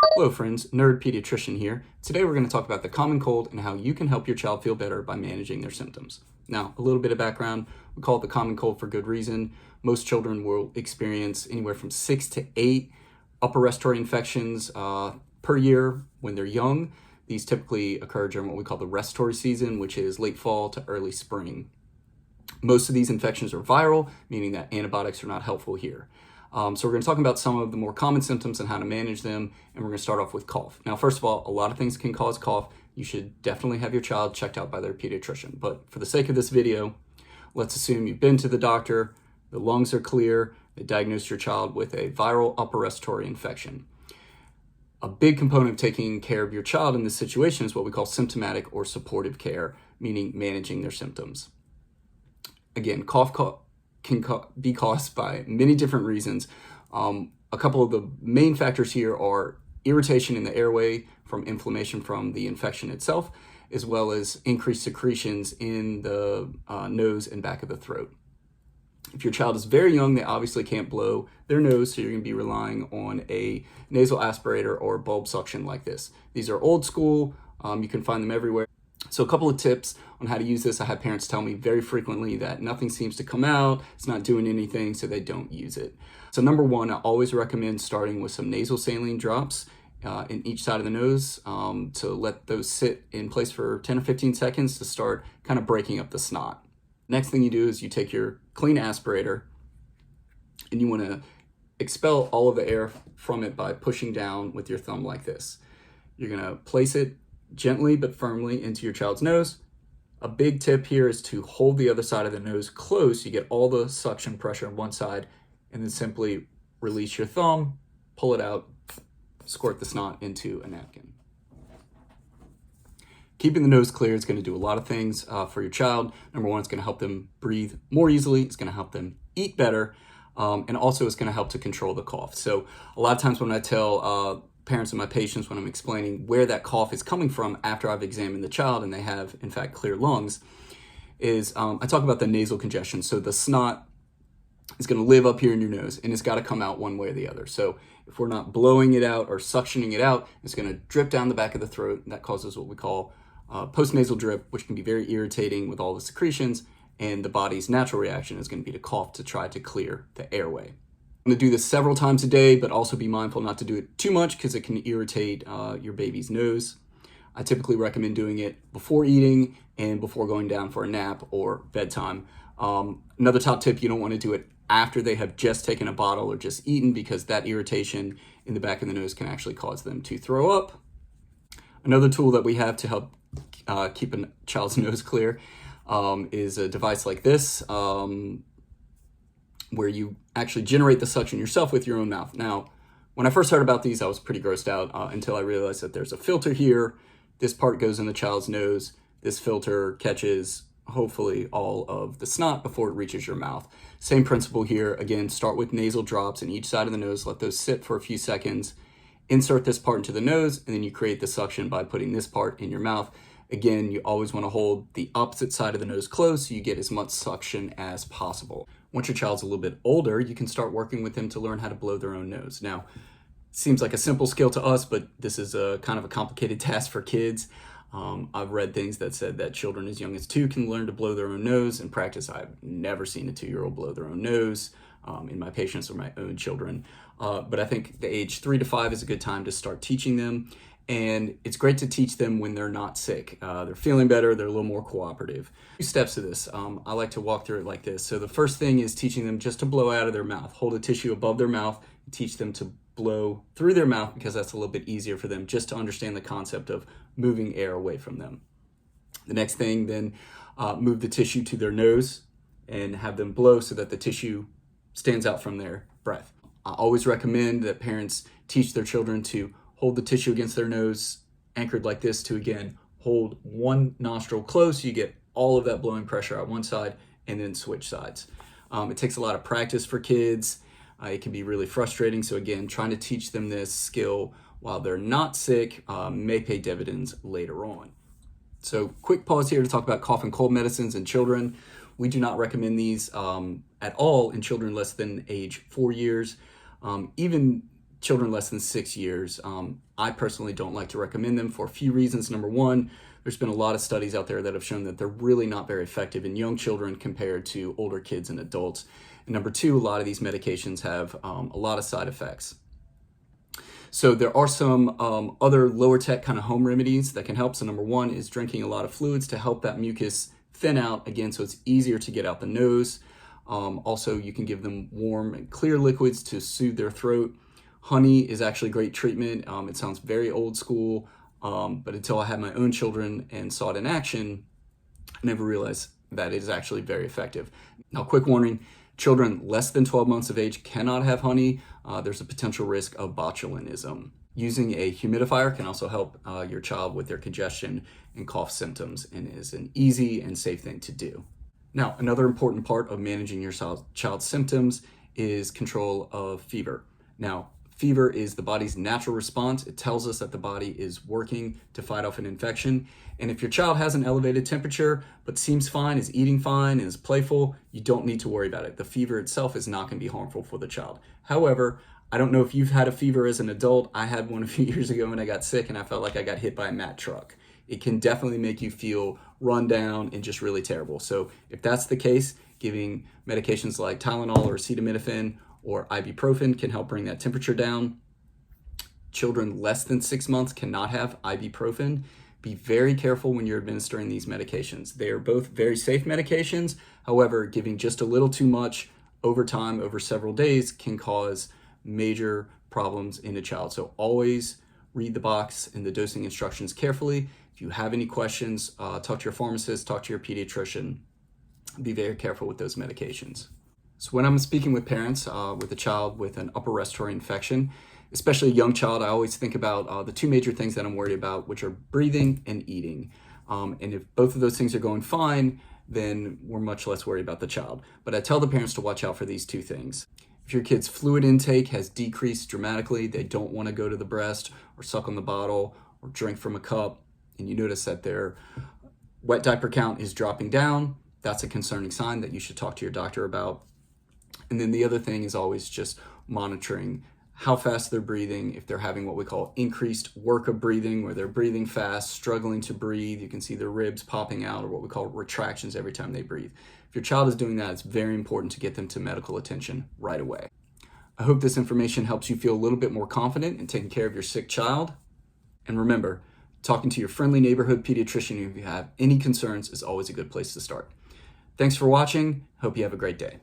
Hello friends, Nerd Pediatrician here. Today we're going to talk about the common cold and how you can help your child feel better by managing their symptoms. Now, a little bit of background, we call it the common cold for good reason. Most children will experience anywhere from 6 to 8 upper respiratory infections per year when they're young. These typically occur during what we call the respiratory season, which is late fall to early spring. Most of these infections are viral, meaning that antibiotics are not helpful here. So we're going to talk about some of the more common symptoms and how to manage them, and we're going to start off with cough. Now, first of all, a lot of things can cause cough. You should definitely have your child checked out by their pediatrician. But for the sake of this video, let's assume you've been to the doctor, the lungs are clear, they diagnosed your child with a viral upper respiratory infection. A big component of taking care of your child in this situation is what we call symptomatic or supportive care, meaning managing their symptoms. Again, cough can be caused by many different reasons. A couple of the main factors here are irritation in the airway from inflammation from the infection itself, as well as increased secretions in the nose and back of the throat. If your child is very young, they obviously can't blow their nose, so you're going to be relying on a nasal aspirator or bulb suction like this. These are old school. You can find them everywhere. So a couple of tips on how to use this. I have parents tell me very frequently that nothing seems to come out, it's not doing anything, so they don't use it. So number one, I always recommend starting with some nasal saline drops in each side of the nose to let those sit in place for 10 or 15 seconds to start kind of breaking up the snot. Next thing you do is you take your clean aspirator and you want to expel all of the air from it by pushing down with your thumb like this. You're going to place it gently but firmly into your child's nose. A big tip here is to hold the other side of the nose closed so you get all the suction pressure on one side, and then simply release your thumb, pull it out, squirt the snot into a napkin. Keeping the nose clear is going to do a lot of things for your child. Number one, it's going to help them breathe more easily. It's going to help them eat better. And also it's going to help to control the cough. So a lot of times when I tell parents of my patients, when I'm explaining where that cough is coming from after I've examined the child and they have, in fact, clear lungs, is I talk about the nasal congestion. So the snot is going to live up here in your nose and it's got to come out one way or the other. So if we're not blowing it out or suctioning it out, it's going to drip down the back of the throat, and that causes what we call postnasal drip, which can be very irritating with all the secretions, and the body's natural reaction is going to be to cough to try to clear the airway. I'm going to do this several times a day, but also be mindful not to do it too much because it can irritate your baby's nose. I typically recommend doing it before eating and before going down for a nap or bedtime. Another top tip, you don't want to do it after they have just taken a bottle or just eaten, because that irritation in the back of the nose can actually cause them to throw up. Another tool that we have to help keep a child's nose clear is a device like this, where you actually generate the suction yourself with your own mouth. Now, when I first heard about these, I was pretty grossed out until I realized that there's a filter here. This part goes in the child's nose. This filter catches, hopefully, all of the snot before it reaches your mouth. Same principle here. Again, start with nasal drops in each side of the nose. Let those sit for a few seconds. Insert this part into the nose, and then you create the suction by putting this part in your mouth. Again, you always want to hold the opposite side of the nose closed so you get as much suction as possible. Once your child's a little bit older, you can start working with them to learn how to blow their own nose. Now, it seems like a simple skill to us, but this is a kind of a complicated task for kids. I've read things that said that children as young as 2 can learn to blow their own nose. In practice, I've never seen a 2-year-old blow their own nose in my patients or my own children. But I think the age 3 to 5 is a good time to start teaching them. And it's great to teach them when they're not sick. They're feeling better, they're a little more cooperative. 2 steps to this. I like to walk through it like this. So the first thing is teaching them just to blow out of their mouth. Hold a tissue above their mouth and teach them to blow through their mouth, because that's a little bit easier for them just to understand the concept of moving air away from them. The next thing, then move the tissue to their nose and have them blow so that the tissue stands out from their breath. I always recommend that parents teach their children to hold the tissue against their nose, anchored like this, to again hold one nostril closed so you get all of that blowing pressure out one side, and then switch sides. It takes a lot of practice for kids. It can be really frustrating. So again, trying to teach them this skill while they're not sick may pay dividends later on. So quick pause here to talk about cough and cold medicines in children. We do not recommend these at all in children less than age 4 years. Even children less than 6 years, I personally don't like to recommend them for a few reasons. Number one, there's been a lot of studies out there that have shown that they're really not very effective in young children compared to older kids and adults. And number two, a lot of these medications have a lot of side effects. So there are some other lower tech kind of home remedies that can help. So number one is drinking a lot of fluids to help that mucus thin out, again, so it's easier to get out the nose. Also, you can give them warm and clear liquids to soothe their throat. Honey is actually great treatment. It sounds very old school, but until I had my own children and saw it in action, I never realized that it is actually very effective. Now, quick warning, children less than 12 months of age cannot have honey. There's a potential risk of botulinism. Using a humidifier can also help your child with their congestion and cough symptoms, and is an easy and safe thing to do. Now, another important part of managing your child's symptoms is control of fever. Now, fever is the body's natural response. It tells us that the body is working to fight off an infection. And if your child has an elevated temperature, but seems fine, is eating fine, and is playful, you don't need to worry about it. The fever itself is not going to be harmful for the child. However, I don't know if you've had a fever as an adult. I had one a few years ago when I got sick and I felt like I got hit by a Mack truck. It can definitely make you feel run down and just really terrible. So if that's the case, giving medications like Tylenol or acetaminophen or ibuprofen can help bring that temperature down. Children less than 6 months cannot have ibuprofen. Be very careful when you're administering these medications. They are both very safe medications. However, giving just a little too much over time, over several days, can cause major problems in a child. So always read the box and the dosing instructions carefully. If you have any questions, talk to your pharmacist, talk to your pediatrician. Be very careful with those medications. So when I'm speaking with parents with a child with an upper respiratory infection, especially a young child, I always think about the two major things that I'm worried about, which are breathing and eating. And if both of those things are going fine, then we're much less worried about the child. But I tell the parents to watch out for these two things. If your kid's fluid intake has decreased dramatically, they don't want to go to the breast or suck on the bottle or drink from a cup, and you notice that their wet diaper count is dropping down, that's a concerning sign that you should talk to your doctor about. And then the other thing is always just monitoring how fast they're breathing. If they're having what we call increased work of breathing, where they're breathing fast, struggling to breathe, you can see their ribs popping out, or what we call retractions every time they breathe. If your child is doing that, it's very important to get them to medical attention right away. I hope this information helps you feel a little bit more confident in taking care of your sick child. And remember, talking to your friendly neighborhood pediatrician if you have any concerns is always a good place to start. Thanks for watching. Hope you have a great day.